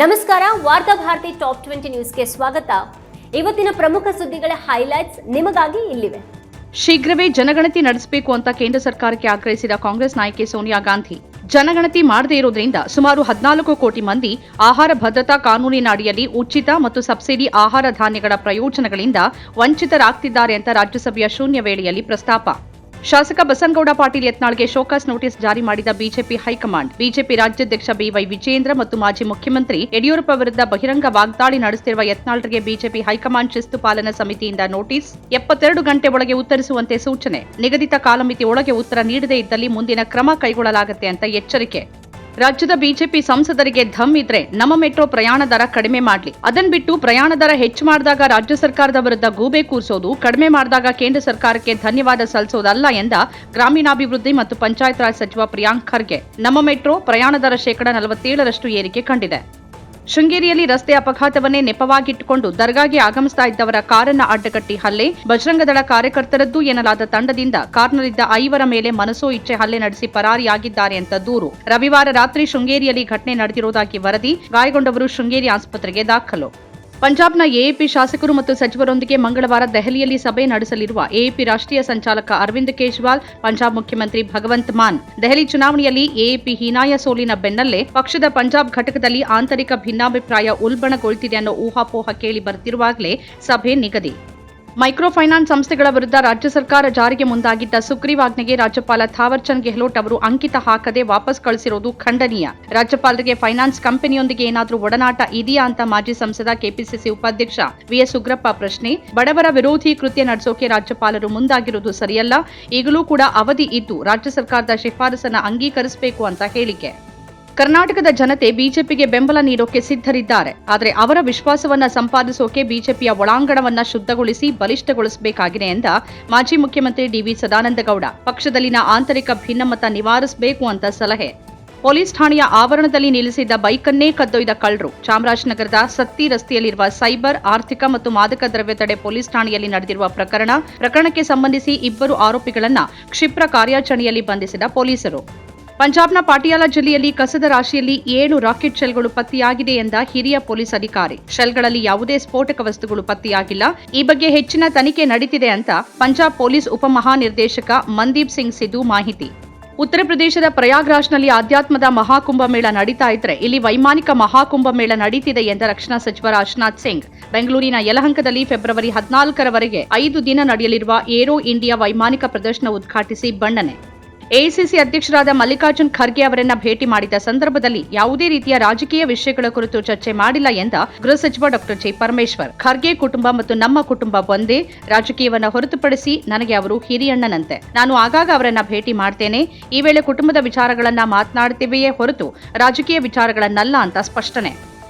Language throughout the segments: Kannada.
ನಮಸ್ಕಾರ, ವಾರ್ತಾ ಭಾರತಿ ಟಾಪ್ 20 ನ್ಯೂಸ್ಗೆ ಸ್ವಾಗತ. ಇವತ್ತಿನ ಪ್ರಮುಖ ಸುದ್ದಿಗಳ ಹೈಲೈಟ್ಸ್ ನಿಮಗಾಗಿ ಇಲ್ಲಿವೆ. ಶೀಘ್ರವೇ ಜನಗಣತಿ ನಡೆಸಬೇಕು ಅಂತ ಕೇಂದ್ರ ಸರ್ಕಾರಕ್ಕೆ ಆಗ್ರಹಿಸಿದ ಕಾಂಗ್ರೆಸ್ ನಾಯಕಿ ಸೋನಿಯಾ ಗಾಂಧಿ. ಜನಗಣತಿ ಮಾಡದೇ ಇರೋದ್ರಿಂದ ಸುಮಾರು 14 ಕೋಟಿ ಮಂದಿ ಆಹಾರ ಭದ್ರತಾ ಕಾನೂನಿನ ಅಡಿಯಲ್ಲಿ ಉಚಿತ ಮತ್ತು ಸಬ್ಸಿಡಿ ಆಹಾರ ಧಾನ್ಯಗಳ ಪ್ರಯೋಜನಗಳಿಂದ ವಂಚಿತರಾಗ್ತಿದ್ದಾರೆ ಅಂತ ರಾಜ್ಯಸಭೆಯ ಶೂನ್ಯ ವೇಳೆಯಲ್ಲಿ ಪ್ರಸ್ತಾಪ. ಶಾಸಕ ಬಸನಗೌಡ ಪಾಟೀಲ್ ಯತ್ನಾಳ್ಗೆ ಶೋಕಾಸ್ ನೋಟಿಸ್ ಜಾರಿ ಮಾಡಿದ ಬಿಜೆಪಿ ಹೈಕಮಾಂಡ್. ಬಿಜೆಪಿ ರಾಜ್ಯಾಧ್ಯಕ್ಷ ಬಿವೈ ವಿಜೇಂದ್ರ ಮತ್ತು ಮಾಜಿ ಮುಖ್ಯಮಂತ್ರಿ ಯಡಿಯೂರಪ್ಪ ವಿರುದ್ಧ ಬಹಿರಂಗ ವಾಗ್ದಾಳಿ ನಡೆಸುತ್ತಿರುವ ಯತ್ನಾಳ್ರಿಗೆ ಬಿಜೆಪಿ ಹೈಕಮಾಂಡ್ ಶಿಸ್ತು ಪಾಲನಾ ಸಮಿತಿಯಿಂದ ನೋಟಿಸ್. 72 ಗಂಟೆ ಒಳಗೆ ಉತ್ತರಿಸುವಂತೆ ಸೂಚನೆ. ನಿಗದಿತ ಕಾಲಮಿತಿ ಒಳಗೆ ಉತ್ತರ ನೀಡದೇ ಇದ್ದಲ್ಲಿ ಮುಂದಿನ ಕ್ರಮ ಕೈಗೊಳ್ಳಲಾಗುತ್ತೆ ಅಂತ ಎಚ್ಚರಿಕೆ. ರಾಜ್ಯದ ಬಿಜೆಪಿ ಸಂಸದರಿಗೆ ಧಮ್ ಇದ್ರೆ ನಮ್ಮ ಮೆಟ್ರೋ ಪ್ರಯಾಣ ದರ ಕಡಿಮೆ ಮಾಡಲಿ, ಅದನ್ ಬಿಟ್ಟು ಪ್ರಯಾಣ ದರ ಹೆಚ್ಚು ಮಾಡಿದಾಗ ರಾಜ್ಯ ಸರ್ಕಾರದ ವಿರುದ್ಧ ಗೂಬೆ ಕೂರಿಸೋದು, ಕಡಿಮೆ ಮಾಡಿದಾಗ ಕೇಂದ್ರ ಸರ್ಕಾರಕ್ಕೆ ಧನ್ಯವಾದ ಸಲ್ಲಿಸೋದಲ್ಲ ಎಂದ ಗ್ರಾಮೀಣಾಭಿವೃದ್ಧಿ ಮತ್ತು ಪಂಚಾಯತ್ ರಾಜ್ ಸಚಿವ ಪ್ರಿಯಾಂಕ್ ಖರ್ಗೆ. ನಮ್ಮ ಮೆಟ್ರೋ ಪ್ರಯಾಣ ದರ 47% ಏರಿಕೆ ಕಂಡಿದೆ. ಶೃಂಗೇರಿಯಲ್ಲಿ ರಸ್ತೆ ಅಪಘಾತವನ್ನೇ ನೆಪವಾಗಿಟ್ಟುಕೊಂಡು ದರ್ಗಾಗೆ ಆಗಮಿಸ್ತಾ ಇದ್ದವರ ಕಾರನ್ನ ಅಡ್ಡಗಟ್ಟಿ ಹಲ್ಲೆ. ಬಜರಂಗದಳ ಕಾರ್ಯಕರ್ತರದ್ದು ಎನ್ನಲಾದ ತಂಡದಿಂದ ಕಾರ್ನಲ್ಲಿದ್ದ 5 ಮೇಲೆ ಮನಸೋ ಇಚ್ಛೆ ಹಲ್ಲೆ ನಡೆಸಿ ಪರಾರಿಯಾಗಿದ್ದಾರೆ ಅಂತ ದೂರು. ರವಿವಾರ ರಾತ್ರಿ ಶೃಂಗೇರಿಯಲ್ಲಿ ಘಟನೆ ನಡೆದಿರುವುದಾಗಿ ವರದಿ. ಗಾಯಗೊಂಡವರು ಶೃಂಗೇರಿ ಆಸ್ಪತ್ರೆಗೆ ದಾಖಲು. ಪಂಜಾಬ್ನ ಎಎಪಿ ಶಾಸಕರು ಮತ್ತು ಸಚಿವರೊಂದಿಗೆ ಮಂಗಳವಾರ ದೆಹಲಿಯಲ್ಲಿ ಸಭೆ ನಡೆಸಲಿರುವ ಎಎಪಿ ರಾಷ್ಟ್ರೀಯ ಸಂಚಾಲಕ ಅರವಿಂದ್ ಕೇಜ್ರಿವಾಲ್, ಪಂಜಾಬ್ ಮುಖ್ಯಮಂತ್ರಿ ಭಗವಂತ್ ಮಾನ್. ದೆಹಲಿ ಚುನಾವಣೆಯಲ್ಲಿ ಎಎಪಿ ಹೀನಾಯ ಸೋಲಿನ ಬೆನ್ನಲ್ಲೇ ಪಕ್ಷದ ಪಂಜಾಬ್ ಘಟಕದಲ್ಲಿ ಆಂತರಿಕ ಭಿನ್ನಾಭಿಪ್ರಾಯ ಉಲ್ಬಣಗೊಳ್ತಿದೆ ಅನ್ನೋ ಊಹಾಪೋಹ ಕೇಳಿ ಬರುತ್ತಿರುವಾಗಲೇ ಸಭೆ ನಿಗದಿ. ಮೈಕ್ರೋ ಫೈನಾನ್ಸ್ ಸಂಸ್ಥೆಗಳ ವಿರುದ್ಧ ರಾಜ್ಯ ಸರ್ಕಾರ ಜಾರಿಗೆ ಮುಂದಾಗಿದ್ದ ಸುಗ್ರೀವಾಜ್ಞೆಗೆ ರಾಜ್ಯಪಾಲ ಥಾವರ್ ಚಂದ್ ಗೆಹ್ಲೋಟ್ ಅವರು ಅಂಕಿತ ಹಾಕದೆ ವಾಪಸ್ ಕಳಿಸಿರೋದು ಖಂಡನೀಯ. ರಾಜ್ಯಪಾಲರಿಗೆ ಫೈನಾನ್ಸ್ ಕಂಪನಿಯೊಂದಿಗೆ ಏನಾದರೂ ಒಡನಾಟ ಇದೆಯಾ ಅಂತ ಮಾಜಿ ಸಂಸದ ಕೆಪಿಸಿಸಿ ಉಪಾಧ್ಯಕ್ಷ ವಿಎಸ್ ಉಗ್ರಪ್ಪ ಪ್ರಶ್ನೆ. ಬಡವರ ವಿರೋಧಿ ಕೃತ್ಯ ನಡೆಸೋಕೆ ರಾಜ್ಯಪಾಲರು ಮುಂದಾಗಿರುವುದು ಸರಿಯಲ್ಲ. ಈಗಲೂ ಕೂಡ ಅವಧಿ ಇದ್ದು ರಾಜ್ಯ ಸರ್ಕಾರದ ಶಿಫಾರಸನ್ನು ಅಂಗೀಕರಿಸಬೇಕು ಅಂತ ಹೇಳಿಕೆ. ಕರ್ನಾಟಕದ ಜನತೆ ಬಿಜೆಪಿಗೆ ಬೆಂಬಲ ನೀಡೋಕೆ ಸಿದ್ಧರಿದ್ದಾರೆ. ಆದರೆ ಅವರ ವಿಶ್ವಾಸವನ್ನ ಸಂಪಾದಿಸೋಕೆ ಬಿಜೆಪಿಯ ಒಳಾಂಗಣವನ್ನ ಶುದ್ಧಗೊಳಿಸಿ ಬಲಿಷ್ಠಗೊಳಿಸಬೇಕಾಗಿದೆ ಎಂದ ಮಾಜಿ ಮುಖ್ಯಮಂತ್ರಿ ಡಿವಿ ಸದಾನಂದಗೌಡ. ಪಕ್ಷದಲ್ಲಿನ ಆಂತರಿಕ ಭಿನ್ನಮತ ನಿವಾರಿಸಬೇಕು ಅಂತ ಸಲಹೆ. ಪೊಲೀಸ್ ಠಾಣೆಯ ಆವರಣದಲ್ಲಿ ನಿಲ್ಲಿಸಿದ್ದ ಬೈಕನ್ನೇ ಕದ್ದೊಯ್ದ ಕಳ್ಳರು. ಚಾಮರಾಜನಗರದ ಸತ್ತಿ ರಸ್ತೆಯಲ್ಲಿರುವ ಸೈಬರ್, ಆರ್ಥಿಕ ಮತ್ತು ಮಾದಕ ದ್ರವ್ಯ ತಡೆ ಪೊಲೀಸ್ ಠಾಣೆಯಲ್ಲಿ ನಡೆದಿರುವ ಪ್ರಕರಣಕ್ಕೆ ಸಂಬಂಧಿಸಿ 2 ಆರೋಪಿಗಳನ್ನ ಕ್ಷಿಪ್ರ ಕಾರ್ಯಾಚರಣೆಯಲ್ಲಿ ಬಂಧಿಸಿದ ಪೊಲೀಸರು. ಪಂಜಾಬ್ನ ಪಾಟಿಯಾಲ ಜಿಲ್ಲೆಯಲ್ಲಿ ಕಸದ ರಾಶಿಯಲ್ಲಿ 7 ರಾಕೆಟ್ ಶೆಲ್ಗಳು ಪತ್ತೆಯಾಗಿದೆ ಎಂದ ಹಿರಿಯ ಪೊಲೀಸ್ ಅಧಿಕಾರಿ. ಶೆಲ್ಗಳಲ್ಲಿ ಯಾವುದೇ ಸ್ಫೋಟಕ ವಸ್ತುಗಳು ಪತ್ತೆಯಾಗಿಲ್ಲ. ಈ ಬಗ್ಗೆ ಹೆಚ್ಚಿನ ತನಿಖೆ ನಡೆದಿದೆ ಅಂತ ಪಂಜಾಬ್ ಪೊಲೀಸ್ ಉಪಮಹಾನಿರ್ದೇಶಕ ಮಂದೀಪ್ ಸಿಂಗ್ ಸಿಧು ಮಾಹಿತಿ. ಉತ್ತರ ಪ್ರದೇಶದ ಪ್ರಯಾಗ್ರಾಜ್ನಲ್ಲಿ ಆಧ್ಯಾತ್ಮದ ಮಹಾಕುಂಭಮೇಳ ನಡೀತಾ ಇದ್ರೆ ಇಲ್ಲಿ ವೈಮಾನಿಕ ಮಹಾಕುಂಭಮೇಳ ನಡೀತಿದೆ ಎಂದ ರಕ್ಷಣಾ ಸಚಿವ ರಾಜನಾಥ್ ಸಿಂಗ್. ಬೆಂಗಳೂರಿನ ಯಲಹಂಕದಲ್ಲಿ ಫೆಬ್ರವರಿ 14ರವರೆಗೆ 5 ದಿನ ನಡೆಯಲಿರುವ ಏರೋ ಇಂಡಿಯಾ ವೈಮಾನಿಕ ಪ್ರದರ್ಶನ ಉದ್ಘಾಟಿಸಿ ಬಣ್ಣನೆ. ಎಐಸಿಸಿ ಅಧ್ಯಕ್ಷರಾದ ಮಲ್ಲಿಕಾರ್ಜುನ್ ಖರ್ಗೆ ಅವರನ್ನ ಭೇಟಿ ಮಾಡಿದ ಸಂದರ್ಭದಲ್ಲಿ ಯಾವುದೇ ರೀತಿಯ ರಾಜಕೀಯ ವಿಷಯಗಳ ಕುರಿತು ಚರ್ಚೆ ಮಾಡಿಲ್ಲ ಎಂದ ಗೃಹ ಸಚಿವ ಡಾ ಜಿ ಪರಮೇಶ್ವರ್. ಖರ್ಗೆ ಕುಟುಂಬ ಮತ್ತು ನಮ್ಮ ಕುಟುಂಬ ಒಂದೇ. ರಾಜಕೀಯವನ್ನ ಹೊರತುಪಡಿಸಿ ನನಗೆ ಅವರು ಹಿರಿಯಣ್ಣನಂತೆ. ನಾನು ಆಗಾಗ ಅವರನ್ನ ಭೇಟಿ ಮಾಡ್ತೇನೆ. ಈ ವೇಳೆ ಕುಟುಂಬದ ವಿಚಾರಗಳನ್ನ ಮಾತನಾಡ್ತೀವೆಯೇ ಹೊರತು ರಾಜಕೀಯ ವಿಚಾರಗಳನ್ನಲ್ಲ ಅಂತ ಸ್ಪಷ್ಟನೆ.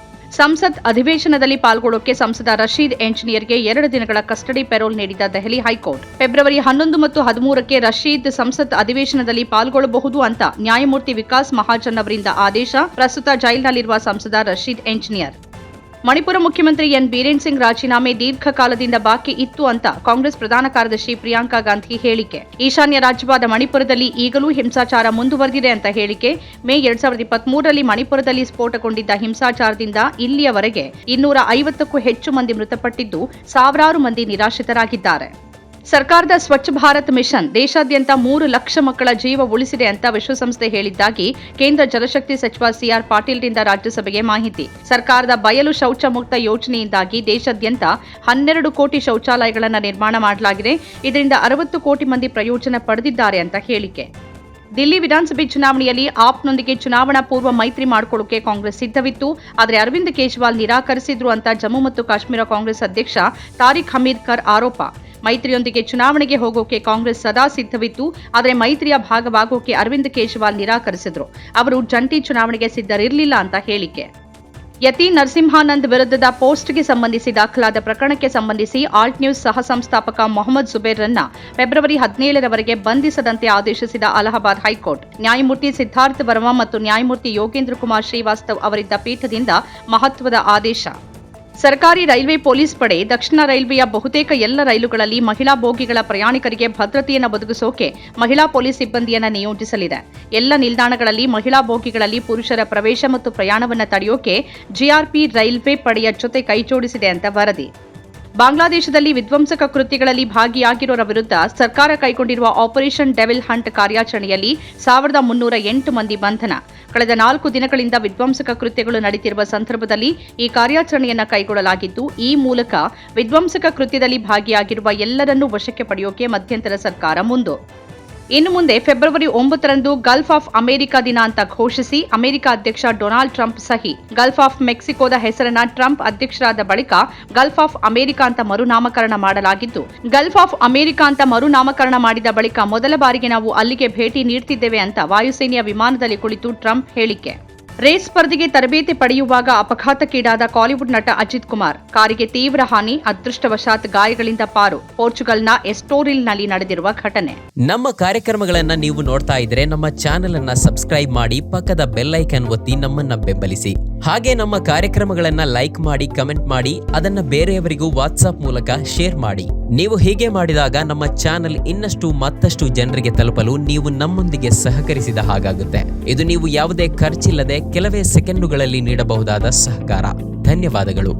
ಸಂಸತ್ ಅಧಿವೇಶನದಲ್ಲಿ ಪಾಲ್ಗೊಳ್ಳೋಕೆ ಸಂಸದ ರಶೀದ್ ಎಂಜಿನಿಯರ್ಗೆ 2 ದಿನಗಳ ಕಸ್ಟಡಿ ಪೆರೋಲ್ ನೀಡಿದ ದೆಹಲಿ ಹೈಕೋರ್ಟ್. ಫೆಬ್ರವರಿ 11 ಮತ್ತು 13ಕ್ಕೆ ರಶೀದ್ ಸಂಸತ್ ಅಧಿವೇಶನದಲ್ಲಿ ಪಾಲ್ಗೊಳ್ಳಬಹುದು ಅಂತ ನ್ಯಾಯಮೂರ್ತಿ ವಿಕಾಸ್ ಮಹಾಜನ್ ಅವರಿಂದ ಆದೇಶ. ಪ್ರಸ್ತುತ ಜೈಲಿನಲ್ಲಿರುವ ಸಂಸದ ರಶೀದ್ ಎಂಜಿನಿಯರ್. ಮಣಿಪುರ ಮುಖ್ಯಮಂತ್ರಿ ಎನ್ ಬೀರೇನ್ ಸಿಂಗ್ ರಾಜೀನಾಮೆ ದೀರ್ಘಕಾಲದಿಂದ ಬಾಕಿ ಇತ್ತು ಅಂತ ಕಾಂಗ್ರೆಸ್ ಪ್ರಧಾನ ಕಾರ್ಯದರ್ಶಿ ಪ್ರಿಯಾಂಕಾ ಗಾಂಧಿ ಹೇಳಿಕೆ. ಈಶಾನ್ಯ ರಾಜ್ಯವಾದ ಮಣಿಪುರದಲ್ಲಿ ಈಗಲೂ ಹಿಂಸಾಚಾರ ಮುಂದುವರೆದಿದೆ ಅಂತ ಹೇಳಿಕೆ. ಮೇ 2023ರಲ್ಲಿ ಮಣಿಪುರದಲ್ಲಿ ಸ್ಫೋಟಗೊಂಡಿದ್ದ ಹಿಂಸಾಚಾರದಿಂದ ಇಲ್ಲಿಯವರೆಗೆ 250ಕ್ಕೂ ಹೆಚ್ಚು ಮಂದಿ ಮೃತಪಟ್ಟಿದ್ದು, ಸಾವಿರಾರು ಮಂದಿ ನಿರಾಶ್ರಿತರಾಗಿದ್ದಾರೆ. ಸರ್ಕಾರದ ಸ್ವಚ್ಛ ಭಾರತ್ ಮಿಷನ್ ದೇಶಾದ್ಯಂತ 3 ಲಕ್ಷ ಮಕ್ಕಳ ಜೀವ ಉಳಿಸಿದೆ ಅಂತ ವಿಶ್ವಸಂಸ್ಥೆ ಹೇಳಿದ್ದಾಗಿ ಕೇಂದ್ರ ಜಲಶಕ್ತಿ ಸಚಿವ ಸಿಆರ್ ಪಾಟೀಲ್ರಿಂದ ರಾಜ್ಯಸಭೆಗೆ ಮಾಹಿತಿ. ಸರ್ಕಾರದ ಬಯಲು ಶೌಚ ಮುಕ್ತ ಯೋಜನೆಯಿಂದಾಗಿ ದೇಶಾದ್ಯಂತ 12 ಕೋಟಿ ಶೌಚಾಲಯಗಳನ್ನು ನಿರ್ಮಾಣ ಮಾಡಲಾಗಿದೆ. ಇದರಿಂದ 60 ಕೋಟಿ ಮಂದಿ ಪ್ರಯೋಜನ ಪಡೆದಿದ್ದಾರೆ ಅಂತ ಹೇಳಿಕೆ. ದಿಲ್ಲಿ ವಿಧಾನಸಭೆ ಚುನಾವಣೆಯಲ್ಲಿ ಆಪ್ನೊಂದಿಗೆ ಚುನಾವಣಾ ಪೂರ್ವ ಮೈತ್ರಿ ಮಾಡಿಕೊಳ್ಳೋಕೆ ಕಾಂಗ್ರೆಸ್ ಸಿದ್ಧವಿತ್ತು. ಆದರೆ ಅರವಿಂದ್ ಕೇಜ್ರಿವಾಲ್ ನಿರಾಕರಿಸಿದ್ರು ಅಂತ ಜಮ್ಮು ಮತ್ತು ಕಾಶ್ಮೀರ ಕಾಂಗ್ರೆಸ್ ಅಧ್ಯಕ್ಷ ತಾರಿಕ್ ಹಮೀದ್ ಕರ್ ಆರೋಪ. ಮೈತ್ರಿಯೊಂದಿಗೆ ಚುನಾವಣೆಗೆ ಹೋಗೋಕೆ ಕಾಂಗ್ರೆಸ್ ಸದಾ ಸಿದ್ಧವಿತ್ತು. ಆದರೆ ಮೈತ್ರಿಯ ಭಾಗವಾಗೋಕೆ ಅರವಿಂದ್ ಕೇಜ್ರಿವಾಲ್ ನಿರಾಕರಿಸಿದ್ರು. ಅವರು ಜಂಟಿ ಚುನಾವಣೆಗೆ ಸಿದ್ಧರಿರಲಿಲ್ಲ ಅಂತ ಹೇಳಿಕೆ. ಯತಿ ನರಸಿಂಹಾನಂದ್ ವಿರುದ್ಧದ ಪೋಸ್ಟ್ಗೆ ಸಂಬಂಧಿಸಿ ದಾಖಲಾದ ಪ್ರಕರಣಕ್ಕೆ ಸಂಬಂಧಿಸಿ ಆಲ್ಟ್ ನ್ಯೂಸ್ ಸಹ ಸಂಸ್ಥಾಪಕ ಮೊಹಮ್ಮದ್ ಜುಬೇರ್ರನ್ನ ಫೆಬ್ರವರಿ 17ರವರೆಗೆ ಬಂಧಿಸದಂತೆ ಆದೇಶಿಸಿದ ಅಲಹಾಬಾದ್ ಹೈಕೋರ್ಟ್. ನ್ಯಾಯಮೂರ್ತಿ ಸಿದ್ಧಾರ್ಥ್ ವರ್ಮಾ ಮತ್ತು ನ್ಯಾಯಮೂರ್ತಿ ಯೋಗೇಂದ್ರ ಕುಮಾರ್ ಶ್ರೀವಾಸ್ತವ್ ಅವರಿದ್ದ ಪೀಠದಿಂದ ಮಹತ್ವದ ಆದೇಶ. ಸರ್ಕಾರಿ ರೈಲ್ವೆ ಪೊಲೀಸ್ ಪಡೆ ದಕ್ಷಿಣ ರೈಲ್ವೆಯ ಬಹುತೇಕ ಎಲ್ಲ ರೈಲುಗಳಲ್ಲಿ ಮಹಿಳಾ ಬೋಗಿಗಳ ಪ್ರಯಾಣಿಕರಿಗೆ ಭದ್ರತೆಯನ್ನು ಒದಗಿಸೋಕೆ ಮಹಿಳಾ ಪೊಲೀಸ್ ಸಿಬ್ಬಂದಿಯನ್ನು ನಿಯೋಜಿಸಲಿದೆ. ಎಲ್ಲ ನಿಲ್ದಾಣಗಳಲ್ಲಿ ಮಹಿಳಾ ಬೋಗಿಗಳಲ್ಲಿ ಪುರುಷರ ಪ್ರವೇಶ ಮತ್ತು ಪ್ರಯಾಣವನ್ನು ತಡೆಯೋಕೆ ಜಿಆರ್ಪಿ ರೈಲ್ವೆ ಪಡೆಯ ಜೊತೆ ಕೈಜೋಡಿಸಿದೆ ಅಂತ ವರದಿ. ಬಾಂಗ್ಲಾದೇಶದಲ್ಲಿ ವಿಧ್ವಂಸಕ ಕೃತ್ಯಗಳಲ್ಲಿ ಭಾಗಿಯಾಗಿರೋರ ವಿರುದ್ಧ ಸರ್ಕಾರ ಕೈಗೊಂಡಿರುವ ಆಪರೇಷನ್ ಡೆವಿಲ್ ಹಂಟ್ ಕಾರ್ಯಾಚರಣೆಯಲ್ಲಿ 1308 ಮಂದಿ ಬಂಧನ. ಕಳೆದ 4 ದಿನಗಳಿಂದ ವಿಧ್ವಂಸಕ ಕೃತ್ಯಗಳು ನಡೆಯುತ್ತಿರುವ ಸಂದರ್ಭದಲ್ಲಿ ಈ ಕಾರ್ಯಾಚರಣೆಯನ್ನು ಕೈಗೊಳ್ಳಲಾಗಿದ್ದು, ಈ ಮೂಲಕ ವಿಧ್ವಂಸಕ ಕೃತ್ಯದಲ್ಲಿ ಭಾಗಿಯಾಗಿರುವ ಎಲ್ಲರನ್ನೂ ವಶಕ್ಕೆ ಪಡೆಯೋಕೆ ಮಧ್ಯಂತರ ಸರ್ಕಾರ ಮುಂದು. ಇನ್ನು ಮುಂದೆ ಫೆಬ್ರವರಿ 9ರಂದು ಗಲ್ಫ್ ಆಫ್ ಅಮೆರಿಕ ದಿನ ಅಂತ ಘೋಷಿಸಿ ಅಮೆರಿಕ ಅಧ್ಯಕ್ಷ ಡೊನಾಲ್ಡ್ ಟ್ರಂಪ್ ಸಹಿ. ಗಲ್ಫ್ ಆಫ್ ಮೆಕ್ಸಿಕೋದ ಹೆಸರನ್ನ ಟ್ರಂಪ್ ಅಧ್ಯಕ್ಷರಾದ ಬಳಿಕ ಗಲ್ಫ್ ಆಫ್ ಅಮೆರಿಕ ಅಂತ ಮರುನಾಮಕರಣ ಮಾಡಲಾಗಿದ್ದು, ಗಲ್ಫ್ ಆಫ್ ಅಮೆರಿಕ ಅಂತ ಮರುನಾಮಕರಣ ಮಾಡಿದ ಬಳಿಕ ಮೊದಲ ಬಾರಿಗೆ ನಾವು ಅಲ್ಲಿಗೆ ಭೇಟಿ ನೀಡ್ತಿದ್ದೇವೆ ಅಂತ ವಾಯುಸೇನೆಯ ವಿಮಾನದಲ್ಲಿ ಕುಳಿತು ಟ್ರಂಪ್ ಹೇಳಿಕೆ. ರೇಸ್ ಸ್ಪರ್ಧೆಗೆ ತರಬೇತಿ ಪಡೆಯುವಾಗ ಅಪಘಾತಕ್ಕೀಡಾದ ಕಾಲಿವುಡ್ ನಟ ಅಜಿತ್ ಕುಮಾರ್. ಕಾರಿಗೆ ತೀವ್ರ ಹಾನಿ, ಅದೃಷ್ಟವಶಾತ್ ಗಾಯಗಳಿಂದ ಪಾರು. ಪೋರ್ಚುಗಲ್ನ ಎಸ್ಟೋರಿಲ್ನಲ್ಲಿ ನಡೆದಿರುವ ಘಟನೆ. ನಮ್ಮ ಕಾರ್ಯಕ್ರಮಗಳನ್ನ ನೀವು ನೋಡ್ತಾ ಇದ್ರೆ ನಮ್ಮ ಚಾನೆಲ್ ಅನ್ನ ಸಬ್ಸ್ಕ್ರೈಬ್ ಮಾಡಿ, ಪಕ್ಕದ ಬೆಲ್ ಐಕಾನ್ ಒತ್ತಿ ನಮ್ಮನ್ನ ಬೆಂಬಲಿಸಿ. ಹಾಗೆ ನಮ್ಮ ಕಾರ್ಯಕ್ರಮಗಳನ್ನ ಲೈಕ್ ಮಾಡಿ, ಕಮೆಂಟ್ ಮಾಡಿ, ಅದನ್ನ ಬೇರೆಯವರಿಗೂ ವಾಟ್ಸ್ಆಪ್ ಮೂಲಕ ಶೇರ್ ಮಾಡಿ. ನೀವು ಹೀಗೆ ಮಾಡಿದಾಗ ನಮ್ಮ ಚಾನೆಲ್ ಇನ್ನಷ್ಟು ಮತ್ತಷ್ಟು ಜನರಿಗೆ ತಲುಪಲು ನೀವು ನಮ್ಮೊಂದಿಗೆ ಸಹಕರಿಸಿದ ಹಾಗಾಗುತ್ತೆ. ಇದು ನೀವು ಯಾವುದೇ ಖರ್ಚಿಲ್ಲದೆ ಕೆಲವೇ ಸೆಕೆಂಡುಗಳಲ್ಲಿ ನೀಡಬಹುದಾದ ಸಹಕಾರ. ಧನ್ಯವಾದಗಳು.